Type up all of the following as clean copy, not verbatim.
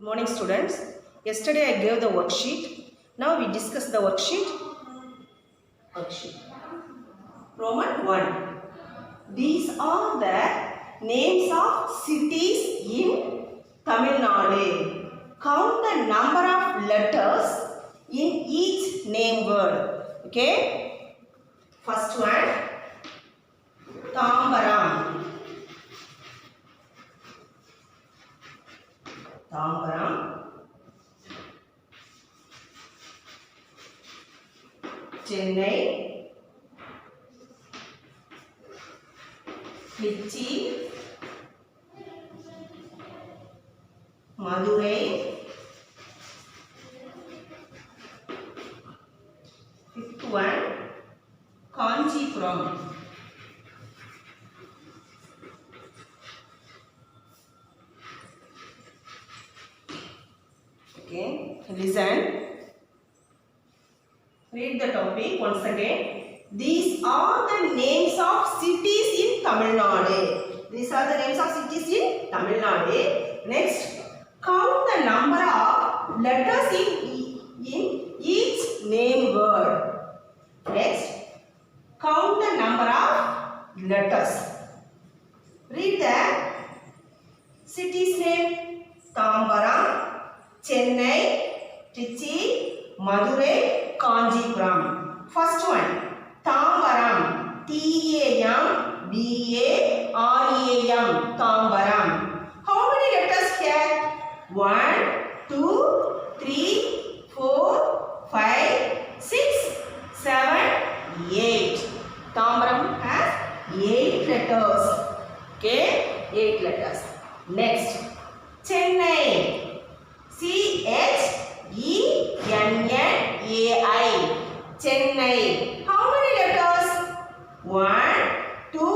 Morning students. Yesterday I gave the worksheet. Now we discuss the worksheet. Roman 1. These are the names of cities in Tamil Nadu. Count the number of letters in each name word. Okay. First one. Tambaram. Chennai, Trichy, Madurai. Fifth one, Kanchipuram. Okay, listen. Read the topic once again. These are the names of cities in Tamil Nadu. These are the names of cities in Tamil Nadu. Next, count the number of letters in each name word. Next, count the number of letters. Read the cities name: Tambaram, Chennai, Trichy, Madurai, Kanchipuram. First one, Tambaram. Tambaram. Tambaram. How many letters here? 1, 2, 3, 4, 5, 6, 7, 8. Tambaram has 8 letters. Okay, 8 letters. Next, Chennai. Chennai. Chennai. How many letters? 1, 2,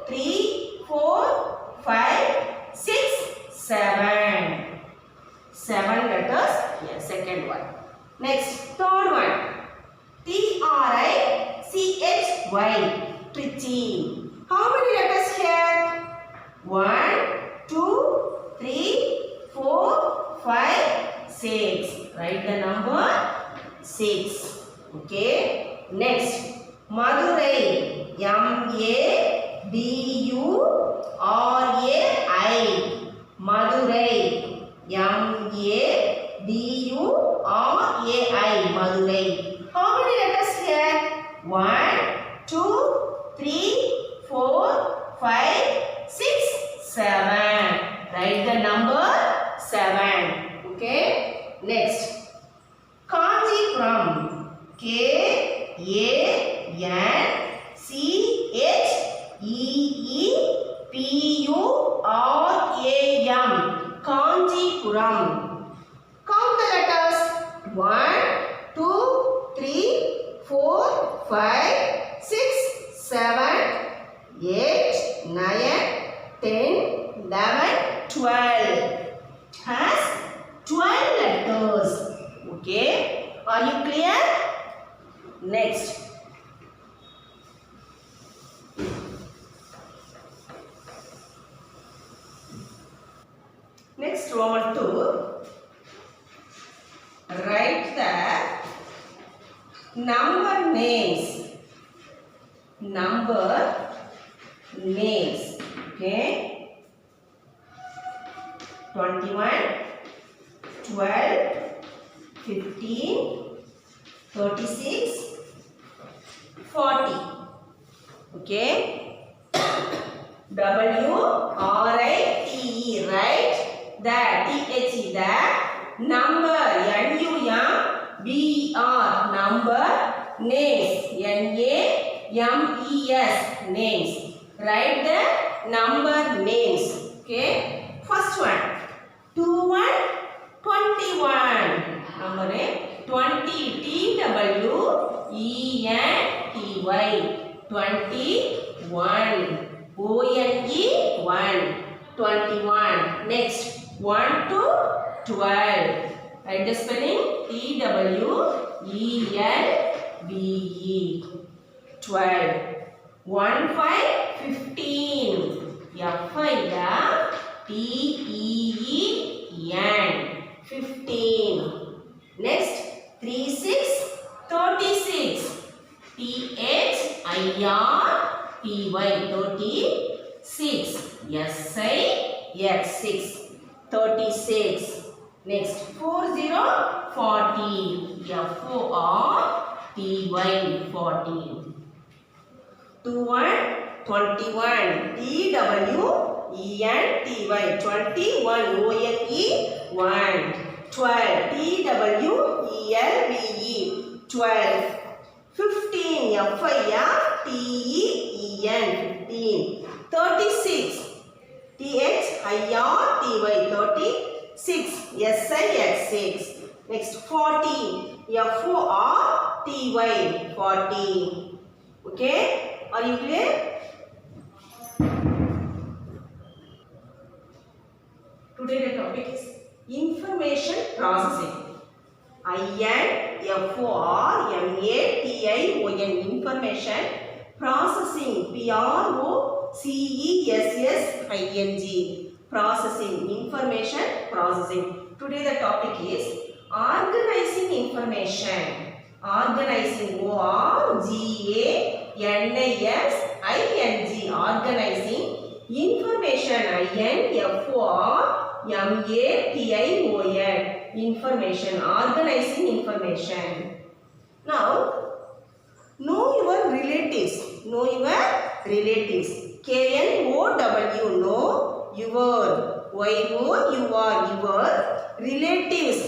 3, 4, 5, 6, 7. 7 letters. Yes, second one. Next, third one. Trichy. Trichy. How many letters here? 1, 2, 3, 4, 5, 6. Write the number 6. Okay. Next, Madurai. Madurai. Madurai. Madurai. How many letters here? 1, 2, 3, 4, 5, 6, 7. Write the number 7. Okay. Next, Kanchipuram. Kancheepuram. Kanchipuram. Count the letters. 1, 2, 3, 4, 5, 6, 7, 8, 9, 10, 11, 12. It has 12 letters. Okay. Are you clear? Next. Next, Roman 2. Write the number names. Number names. Okay. 21, 12, 15, 36, 40. Okay. WRITE. Right? The THE. The number. NUMBR. Number. Names. NAMES. Names. Write the number names. Okay. First one. 21, 21. Number 20. TWENTY. 21. ONE. 21. Next, 1 to 12. Write the spelling. TWELVE. 12. 1, 5, 15. FIDA. TEEN. 15. Next, 3 6, 36. THIRTY, 36. SIX, 36. Next, 40, 40. FORTY, 40. 21, 21. TWENTY, 21. ONE, 12. TWELVE, 12. 15, FIFTEN, 15. 36, THIRTY, 36. SIX. Next, 40, FORTY, 40. Okay, are you clear? Today the topic is information processing. INFORMATION, information processing. PROCESSING, processing, information processing. Today the topic is organizing information. Organizing, ORGANISING, organizing information. INFORMATION, information, organizing information. Now, know your relatives. Know your relatives. KNOW, know your. Your relatives. RELATIVES,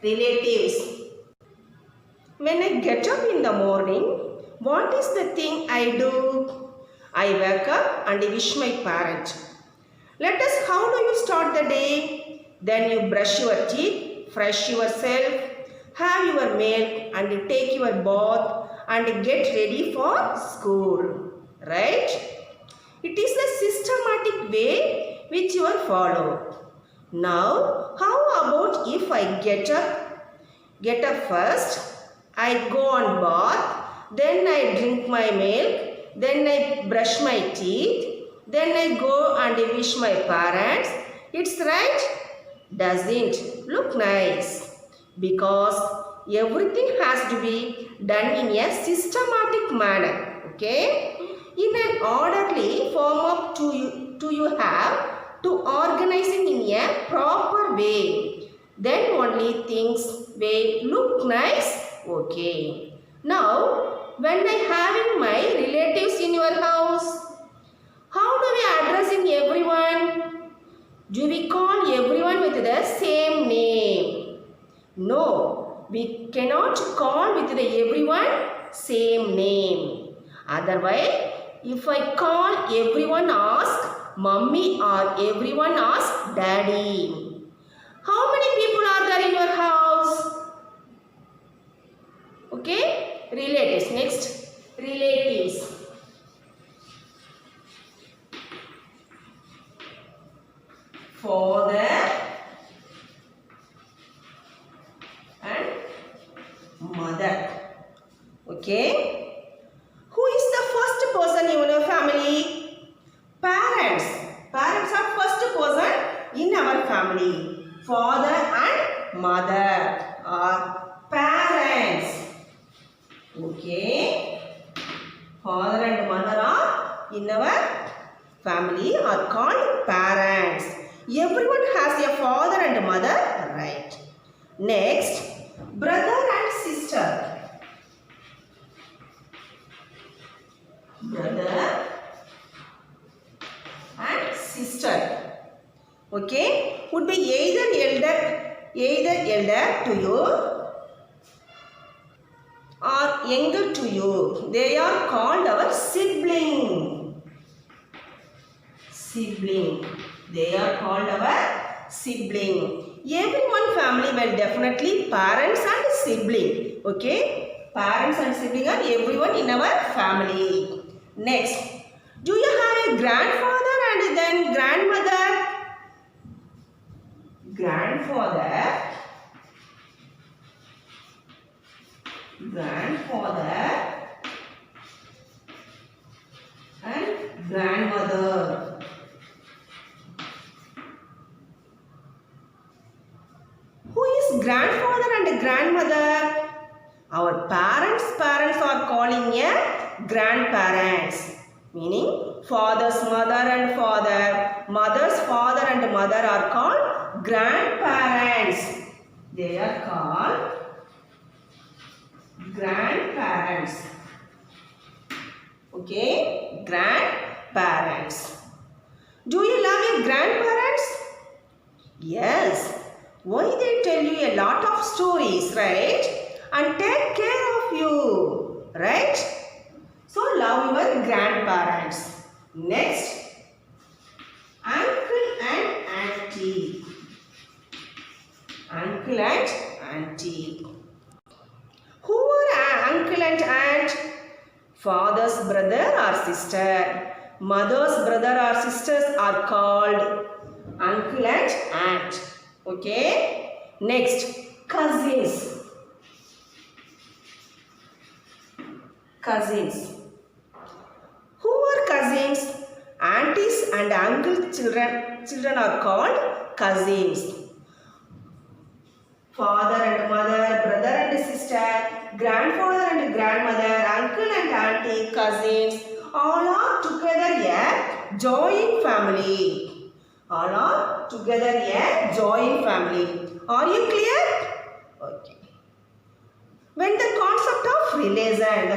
relatives. When I get up in the morning, what is the thing I do? I wake up and wish my parent. Let us, how do you start the day? Then you brush your teeth, fresh yourself, have your milk and take your bath and get ready for school. Right? It is a systematic way which you will follow. Now, how about if I get up first, I go on bath, then I drink my milk, then I brush my teeth, then I go and wish my parents. It's right? Doesn't look nice. Because everything has to be done in a systematic manner. Okay? In an orderly form of you have to organizing in a proper way. Then only things will look nice. Okay. Now, when I having my relatives in your house, how do we addressing everyone? Do we call everyone with the same name? No, we cannot call with the everyone same name. Otherwise, if I call everyone ask mummy or everyone ask daddy. How many people are there in your house? Okay, relatives. Next, relatives. Father and mother. Okay. Who is the first person in your family? Parents. Parents are first person in our family. Father and mother are parents. Okay. Father and mother are in our family are called parents. Everyone has a father and mother, right? Next, brother and sister. Brother and sister. Okay, would be either elder to you or younger to you. They are called our sibling. Sibling. They are called our sibling. Everyone family will definitely parents and sibling. Okay, parents and sibling are everyone in our family. Next, do you have a grandfather and then grandmother? Grandfather and grandmother. is grandfather and grandmother? Our parents are calling a grandparents. Meaning father's mother and father, mother's father and mother are called grandparents. They are called grandparents. Okay, grandparents. Do you love your grandparents? Yes. Why they tell you a lot of stories, right? And take care of you, right? So love your grandparents. Next, uncle and auntie. Uncle and auntie. Who are uncle and aunt? Father's brother or sister. Mother's brother or sisters are called uncle and aunt. Okay. Next, cousins. Cousins. Who are cousins? Aunties and uncle children are called cousins. Father and mother, brother and sister, grandfather and grandmother, uncle and auntie, cousins, all are together a joint family. All are together a joint family. Are you clear? Okay. When the concept of relation,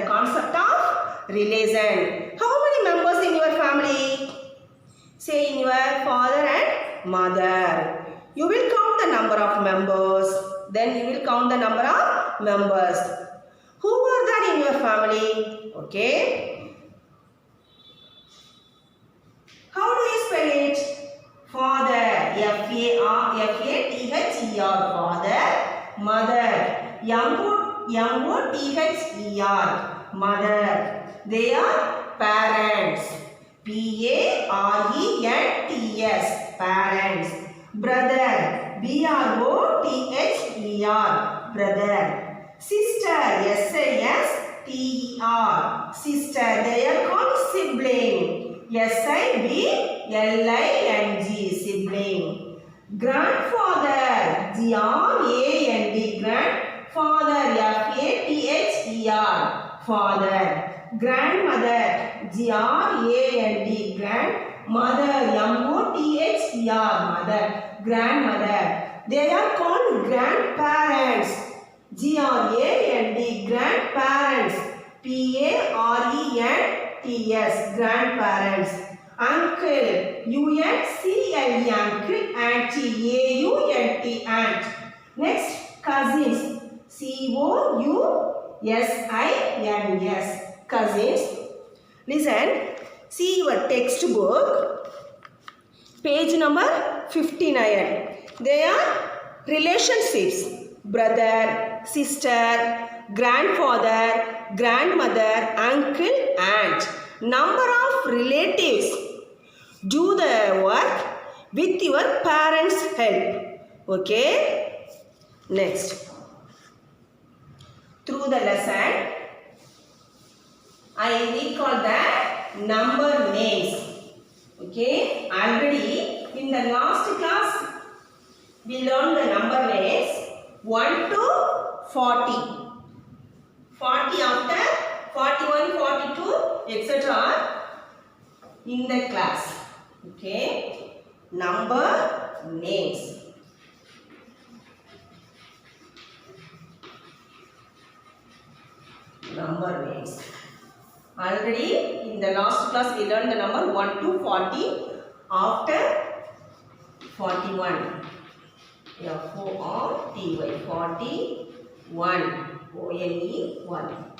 how many members in your family? Say in your father and mother. You will count the number of members. Then you will count the number of members. Who are there in your family? Okay. How do you spell it? Father. F-A-T-H-E-R. Father. Mother. M-O-T-H-E-R. Mother. They are parents. P-A-R-E-N-T-S. Parents. Brother. B-R-O-T-H-E-R. Brother. Sister. S-I-S-T-E-R. Sister. They are called sibling. S-I-B-L-I-N-G. Sibling. Grandfather. G-R-A-N-D. Grandfather. F-A-T-H-E-R. Father. Grandmother. G-R-A-N-D. Grandmother. M-O-T-H-E-R. Mother. Grandmother. They are called grandparents. G-R-A-N-D. Grandparents. P-A-R-E-N-T-S. Grandparents. Uncle. U-N-C-L-E. Uncle. Auntie. A-U-N-T. Aunt. Next, cousins. C-O-U-S-I-N-S. Cousins. Listen. See your textbook. Page number 59. They are relationships. Brother, sister, grandfather, grandmother, uncle, aunt. Number of relatives. Do the work with your parents' help. Okay? Next. Through the lesson, I recall the number names. Okay? Already in the last class, we learned the number names 1 to 40. 40 after 41, 42, etc. in the class. Okay? Number names. Number names. Already in the last class we learned the number 1 to 40 after 41. F-O-R-T-Y. 41. O-N-E 1.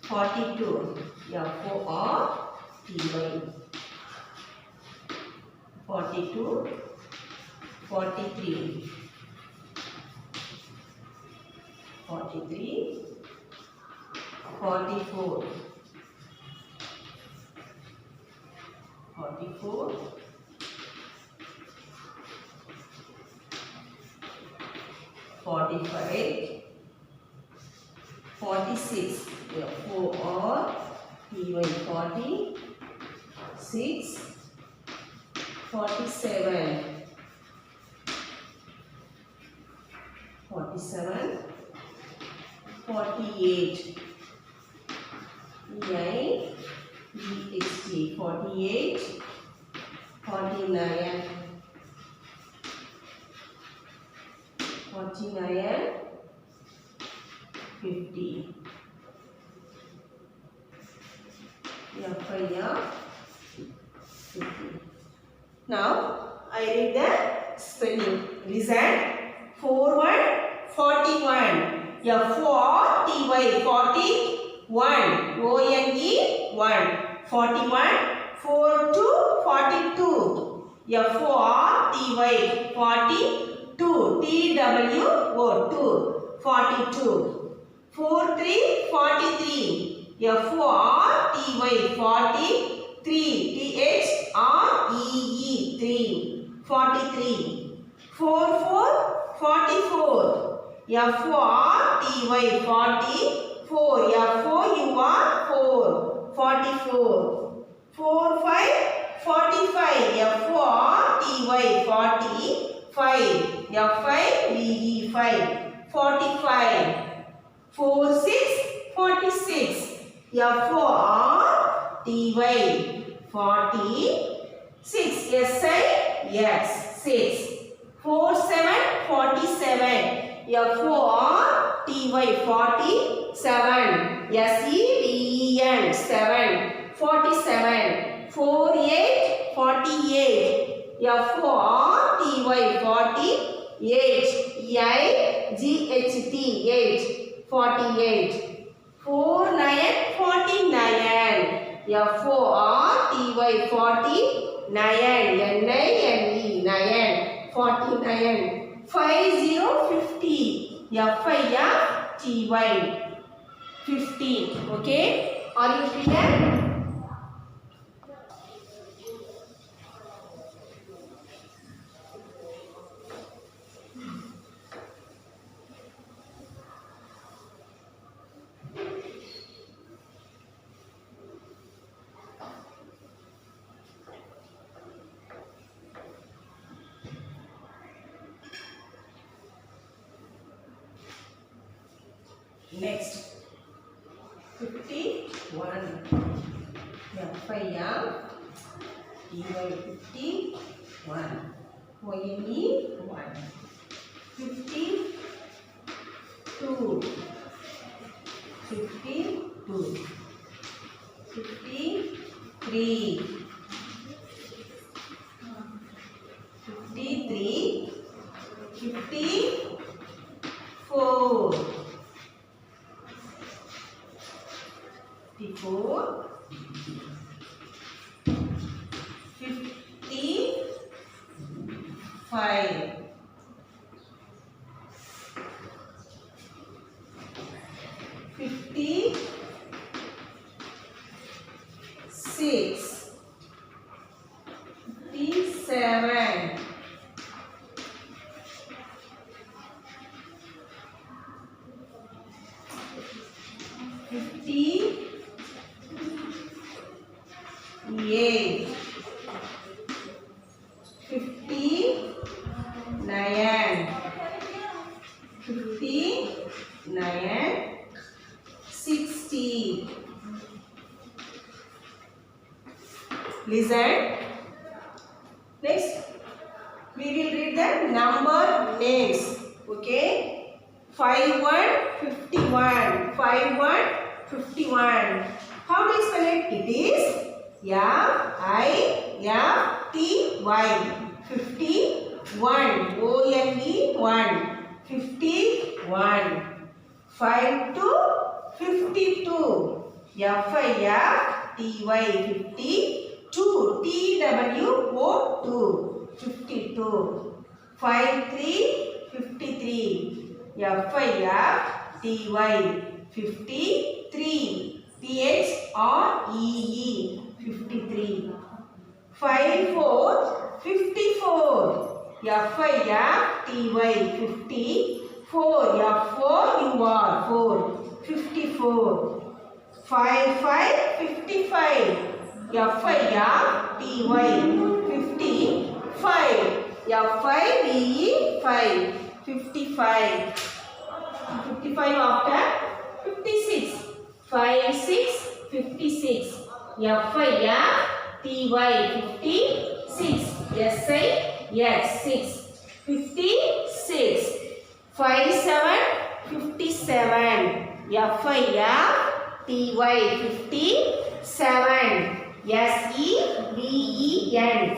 42. F-O-R-T-Y. 42. 43. 43. 44. 44. 45. 46. F-O-R-T-Y. 46. 47. 47. 47, 48. E-I-E-X-T, 48, 49, 49, 50. F-I-R, 50. Now, I read the spelling. Listen. 41, 41. F-O-R-T-Y, 41. O-N-E, 1. 41, 42, 42. F-O-R-T-Y, 42. T-W-O, 2. 42. 43, 43. F-O-R-T-Y, 43. T-H-R-E-E, 3. 43. 44, 44. F-O-R-T-Y, 44. F-O-U-R, 4. 44. 45, 45. F-O-R-T-Y, 45. F-I-V-E, 5. 45. 46, 46. F-O-R-T-Y, 46. S-I-X, 6. 47, 47. F-O-R-T-Y, 47. S-E-V-E-N, 7. 47. 48, 48. F-O-R-T-Y, 48. E-I-G-H-T, 8. 48. 49, 49. F-O-R-T-Y, 49. N-I-N-E, 9. 49. 50, 50. F-I-R-T-Y, 50. Okay? Are you clear? Next, 51. F-I-R-T-Y, 51. O-N-E, 1. 52. 52. 53. 53. 54. 54, 55, 56, 57, 58, 59, 59, 60. Listen. Next, we will read the number names. Okay. 51, 51. 51, 51. How do you spell it? It is F-I-F-T-Y. 51. O-N-E, 1. 51. 52, 52. F-I-F-T-Y, 52. T-W-O, 2. 52. 53, 53. F-I-F-T-Y, 53. T-H-R-E-E, 53. 54, 54. F-I-F-T-Y, 54. F-O-U-R, 4. 54. 55, 55. F-I-F-T-Y, 55. F-I-V-E, 5. 55. 55 after 56. 5, 6, 56. FIFTY 56. SIX 6. 56. 5, 7, 57. FIFTY 57. SEVEN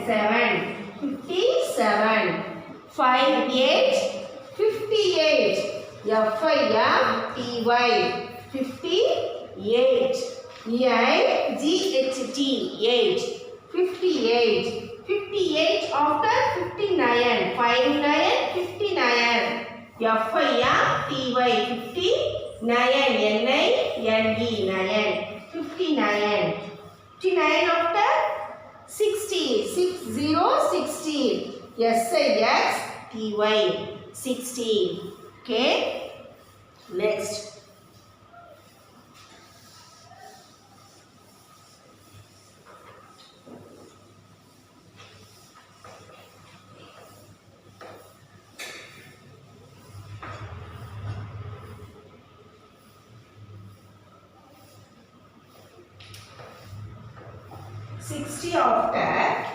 7. 57. 5, 8, 58. FIFTY 58. EIGHT 8. 58. 58 after 59. 5, 9, 59. FIFTY 59. NINE 9. 59. 59 after 60. 60. SIXTY 60. Okay. Next. Sixty after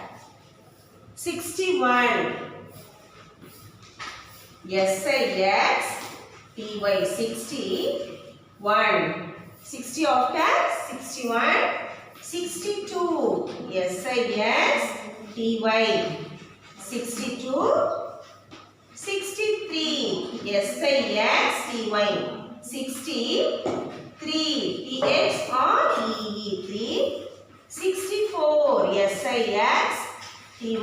61. SIXTY 61. 60 after 61. 62. SIXTY 62. 63. SIXTY 63. THREE 3. 64. SIXTY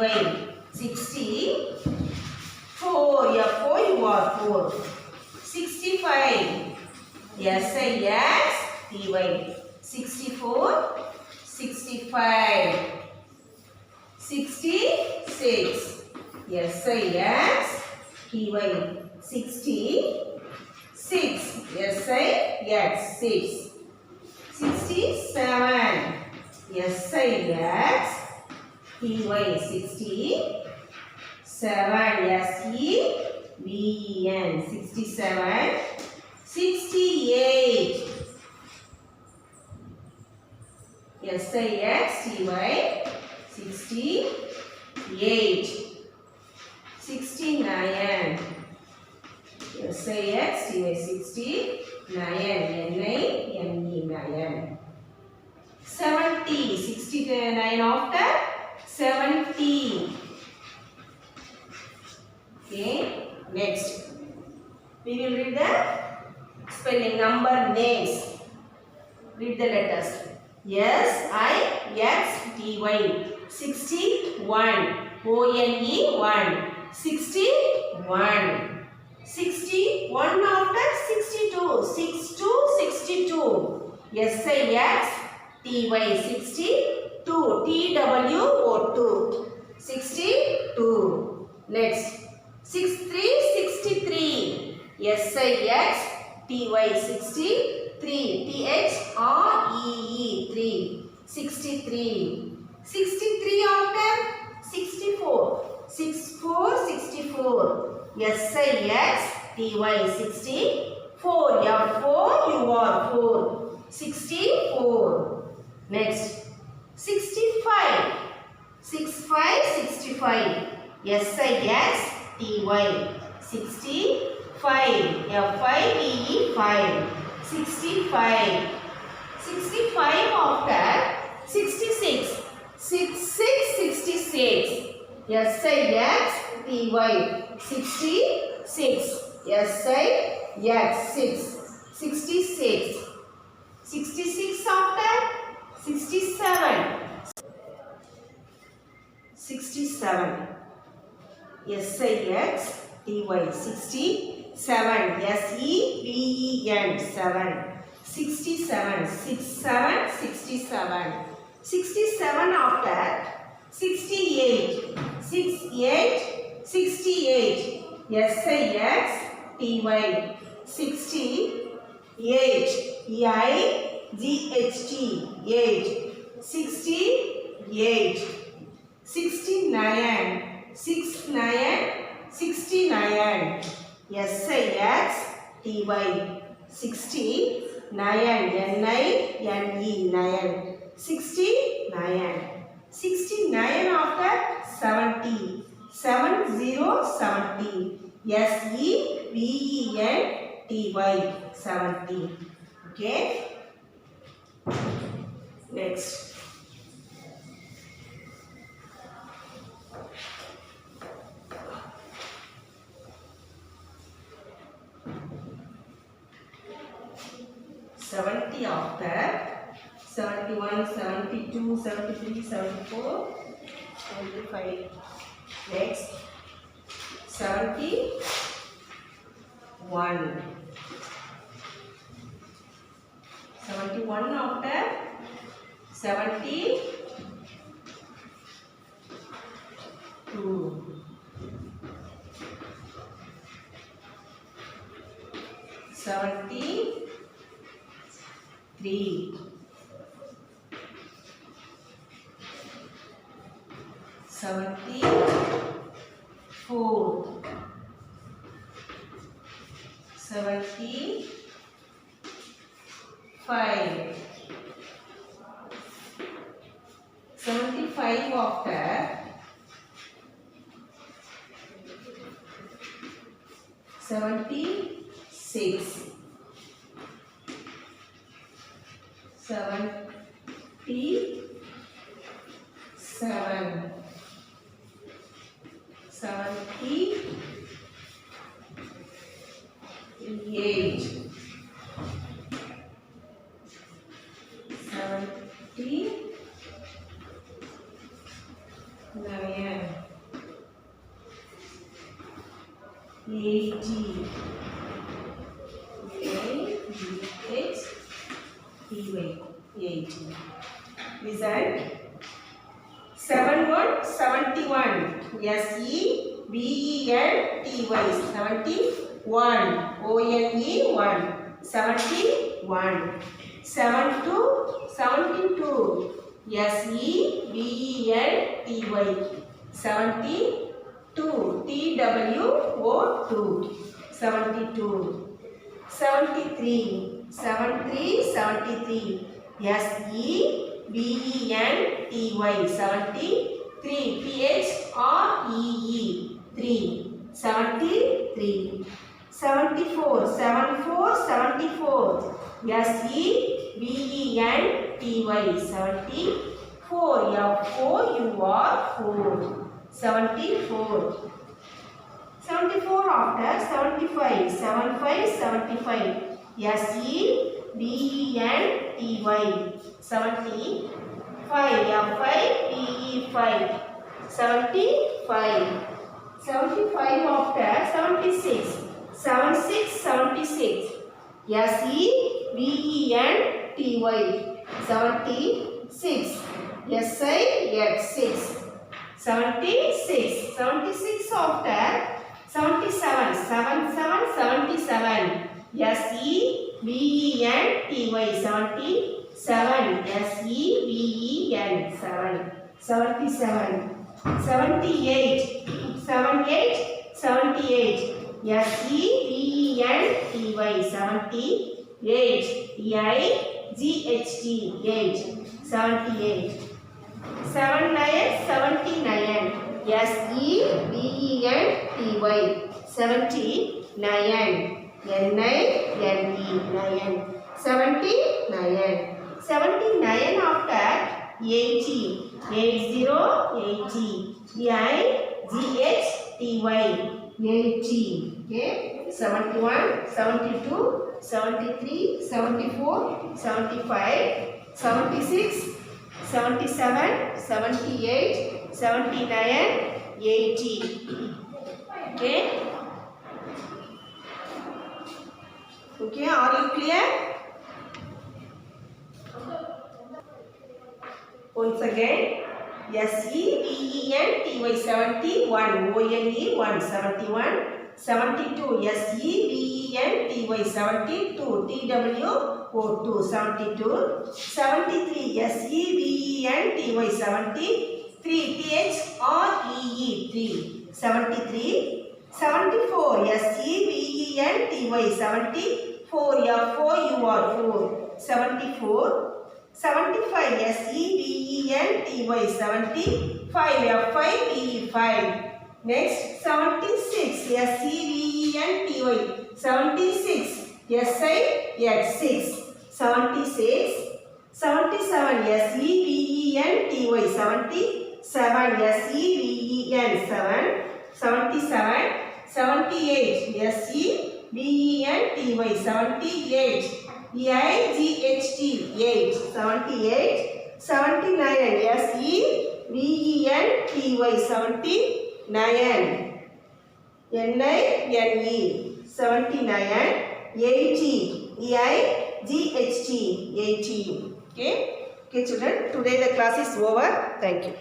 64. FOUR 4. 65. SIXTY 64. 65. 66. SIXTY 66. SIX 6. 67. SIXTY 67. SEVEN 67. 68. SIXTY 68. 69. SIXTY 69. NINE 9. 70. 69 after 70. Okay. Next. We will read the spelling, number, names. Read the letters. SIXTY 61. ONE 1. 61. 61 after 62. 62. SIXTY 62. TWO 2. 62. Next. 63. SIXTY 63. THREE 3. 63. 63 after 64. 64. SIXTY 64. FOUR 4. 64. Next. 65. 65. SIXTY 65. FIVE 5. 65. 65 after 66. 66. SIXTY 66. SIX 66. 66 after 67. 67. SIXTY 67. SEVEN 7. 67. 67. 67 after 68. 68. 68. SIXTY 68. EIGHT 8. 68. 69. 69. SIXTY T-Y. 69, N-I-N-E, 9. 69. 69 after 70. 70, 70. S-E-V-E-N-T-Y, 70. Okay. Next. Seventy after 71, 72, 73, 74, 75. Next, 71. 71 after 72. 73. 74. 75. 75 after 76. 77. 78. 79. 80. 80. Listen. 71, 71. S-E-V-E-N-T-Y. 71. O-N-E 1. 71. 72, 72. S-E-V-E-N-T-Y. 72. T-W-O-2. 72. 73. 73, 73. S-E-V-E-N-T-Y. 73. T-H-R-E-E. 3. 73. 74. 74, 74. S-E-V-E-N-T-Y. 74. F-O-U-R 4. 74. 74 after 75. 75, 75. S-E-V-E-N-T-Y. 75. F-I-V-E 5. 75. 75 after 76. 76, 76. S-E-V-E-N-T-Y. 76. S-I-X 6. 76. 76 after 77. 77, 77. S-E-V-E-N-T-Y. 77. S-E-V-E-N 7. 77. 78. 78, 78. S-E-V-E-N-T-Y. 78. E-I-G-H-T 8. 78. 79, 79. S-E-V-E-N-T-Y. 79. N-I-N-E 9. 79. 79 after 80. 80, 80. E-I-G-H-T-Y. 80. Okay. 71, 72, 73, 74, 75, 76, 77, 78, 79, 80. Okay. Okay, are you clear? Once again, S-E-V-E-N-T-Y 71, O-N-E 1, 71, 72, S-E-V-E-N-T-Y 72, T-W-O-2, 72, 73, S-E-V-E-N-T-Y 73, T-H-R-E-E 3, 73, 74 SEVENTY 74 FOUR 74 75 SEVENTY 75 FIVE. Next 76 SEVENTY 76 SIX 76 77 SEVENTY 77 SEVEN 7 77 78 SEVENTY 78 EIGHT 8 78 79 SEVENTY 79 NINE 79 80 EIGHT 80. Okay children, today the class is over. Thank you.